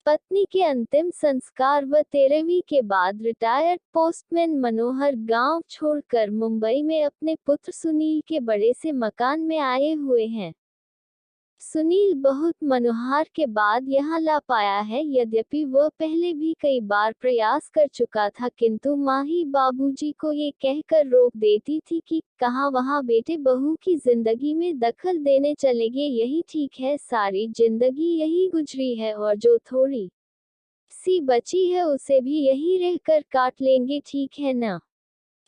पत्नी के अंतिम संस्कार व 13वीं के बाद रिटायर्ड पोस्टमैन मनोहर गांव छोड़कर मुंबई में अपने पुत्र सुनील के बड़े से मकान में आए हुए हैं। सुनील बहुत मनोहार के बाद यहाँ ला पाया है। यद्यपि वह पहले भी कई बार प्रयास कर चुका था, किंतु माँ ही बाबूजी को ये कहकर रोक देती थी कि कहाँ वहाँ बेटे बहू की जिंदगी में दखल देने चलेंगे, यही ठीक है, सारी जिंदगी यही गुजरी है और जो थोड़ी सी बची है उसे भी यहीं रहकर काट लेंगे, ठीक है ना।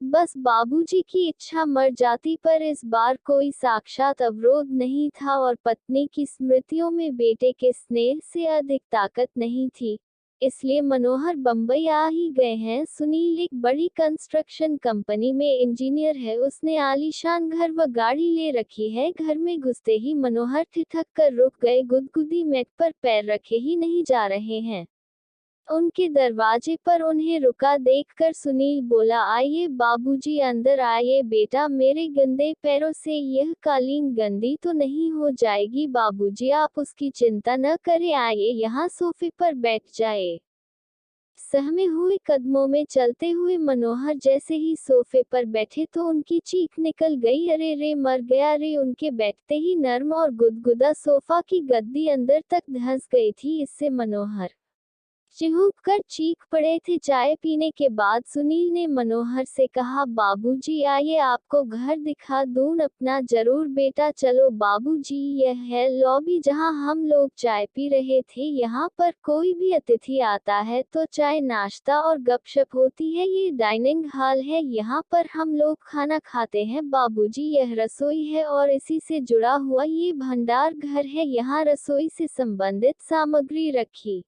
बस बाबूजी की इच्छा मर जाती, पर इस बार कोई साक्षात अवरोध नहीं था और पत्नी की स्मृतियों में बेटे के स्नेह से अधिक ताकत नहीं थी। इसलिए मनोहर बम्बई आ ही गए हैं। सुनील एक बड़ी कंस्ट्रक्शन कंपनी में इंजीनियर है। उसने आलीशान घर व गाड़ी ले रखी है। घर में घुसते ही मनोहर ठिठक कर रुक गए। गुदगुदी मैट पर पैर रखे ही नहीं जा रहे हैं। उनके दरवाजे पर उन्हें रुका देखकर सुनील बोला, आइए बाबूजी, अंदर आइए बेटा, मेरे गंदे पैरों से यह कालीन गंदी तो नहीं हो जाएगी बाबूजी, आप उसकी चिंता न करें, आइए यहाँ सोफे पर बैठ जाए। सहमे हुए कदमों में चलते हुए मनोहर जैसे ही सोफे पर बैठे तो उनकी चीख निकल गई, अरे रे मर गया रे। उनके बैठते ही नर्म और गुदगुदा सोफा की गद्दी अंदर तक धंस गई थी। इससे मनोहर चिहुक कर चीख पड़े थे। चाय पीने के बाद सुनील ने मनोहर से कहा, बाबूजी आइए आपको घर दिखा दूं अपना। जरूर बेटा, चलो बाबूजी, यह है लॉबी जहां हम लोग चाय पी रहे थे। यहाँ पर कोई भी अतिथि आता है तो चाय नाश्ता और गपशप होती है। ये डाइनिंग हॉल है, यहाँ पर हम लोग खाना खाते हैं बाबूजी। यह रसोई है और इसी से जुड़ा हुआ ये भंडार घर है। यहाँ रसोई से संबंधित सामग्री रखी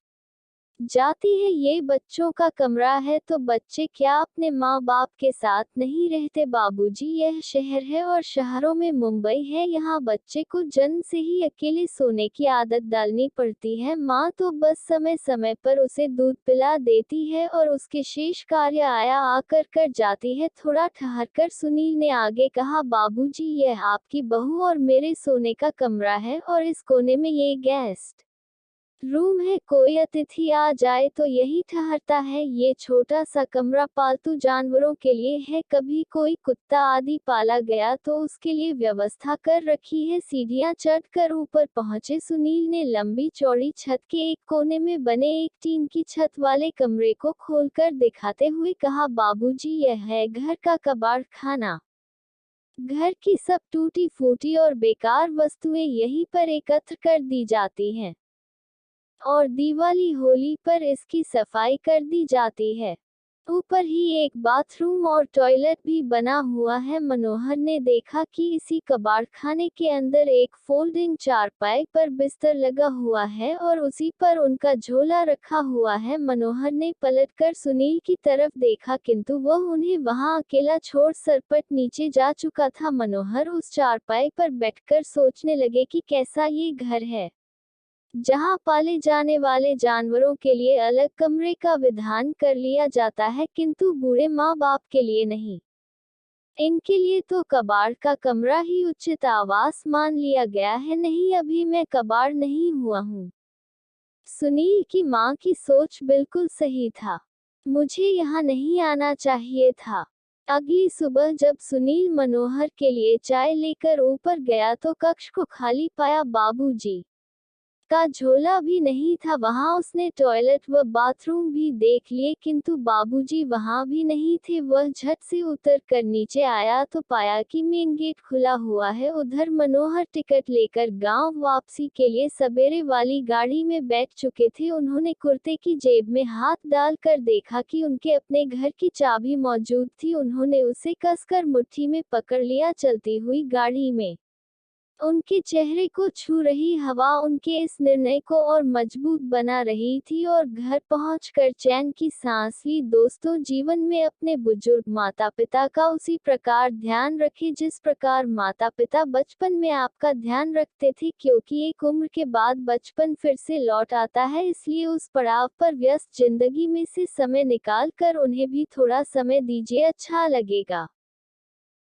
जाती है। ये बच्चों का कमरा है, तो बच्चे क्या अपने माँ बाप के साथ नहीं रहते बाबूजी। यह शहर है और शहरों में मुंबई है। यहाँ बच्चे को जन्म से ही अकेले सोने की आदत डालनी पड़ती है। माँ तो बस समय समय पर उसे दूध पिला देती है और उसके शेष कार्य आया आकर कर जाती है। थोड़ा ठहरकर सुनील ने आगे कहा, बाबूजी, यह आपकी बहू और मेरे सोने का कमरा है और इस कोने में ये गेस्ट रूम है। कोई अतिथि आ जाए तो यही ठहरता है। ये छोटा सा कमरा पालतू जानवरों के लिए है। कभी कोई कुत्ता आदि पाला गया तो उसके लिए व्यवस्था कर रखी है। सीढ़ियां चढ़कर ऊपर पहुंचे सुनील ने लंबी चौड़ी छत के एक कोने में बने एक टीन की छत वाले कमरे को खोलकर दिखाते हुए कहा, बाबूजी, यह है घर का कबाड़ खाना। घर की सब टूटी फूटी और बेकार वस्तुएं यहीं पर एकत्र कर दी जाती हैं और दिवाली होली पर इसकी सफाई कर दी जाती है। ऊपर ही एक बाथरूम और टॉयलेट भी बना हुआ है। मनोहर ने देखा कि इसी कबाड़खाने के अंदर एक फोल्डिंग चारपाई पर बिस्तर लगा हुआ है और उसी पर उनका झोला रखा हुआ है। मनोहर ने पलटकर सुनील की तरफ देखा, किंतु वह उन्हें वहां अकेला छोड़ सरपट नीचे जा चुका था। मनोहर उस चारपाई पर बैठकर सोचने लगे कि कैसा ये घर है जहां पाले जाने वाले जानवरों के लिए अलग कमरे का विधान कर लिया जाता है, किंतु बूढ़े माँ बाप के लिए नहीं। इनके लिए तो कबाड़ का कमरा ही उचित आवास मान लिया गया है। नहीं, अभी मैं कबाड़ नहीं हुआ हूँ। सुनील की माँ की सोच बिल्कुल सही था। मुझे यहाँ नहीं आना चाहिए था। अगली सुबह जब सुनील मनोहर के लिए चाय लेकर ऊपर गया तो कक्ष को खाली पाया। बाबूजी का झोला भी नहीं था वहां। उसने टॉयलेट व बाथरूम भी देख लिए, किंतु बाबूजी वहां भी नहीं थे। वह झट से उतर कर नीचे आया तो पाया कि मेन गेट खुला हुआ है। उधर मनोहर टिकट लेकर गांव वापसी के लिए सवेरे वाली गाड़ी में बैठ चुके थे। उन्होंने कुर्ते की जेब में हाथ डालकर देखा कि उनके अपने घर की चाबी मौजूद थी। उन्होंने उसे कसकर मुट्ठी में पकड़ लिया। चलती हुई गाड़ी में उनके चेहरे को छू रही हवा उनके इस निर्णय को और मजबूत बना रही थी और घर पहुंचकर चैन की सांस ली। दोस्तों, जीवन में अपने बुजुर्ग माता पिता का उसी प्रकार ध्यान रखें जिस प्रकार माता पिता बचपन में आपका ध्यान रखते थे, क्योंकि एक उम्र के बाद बचपन फिर से लौट आता है। इसलिए उस पड़ाव पर व्यस्त जिंदगी में से समय निकाल कर उन्हें भी थोड़ा समय दीजिए, अच्छा लगेगा।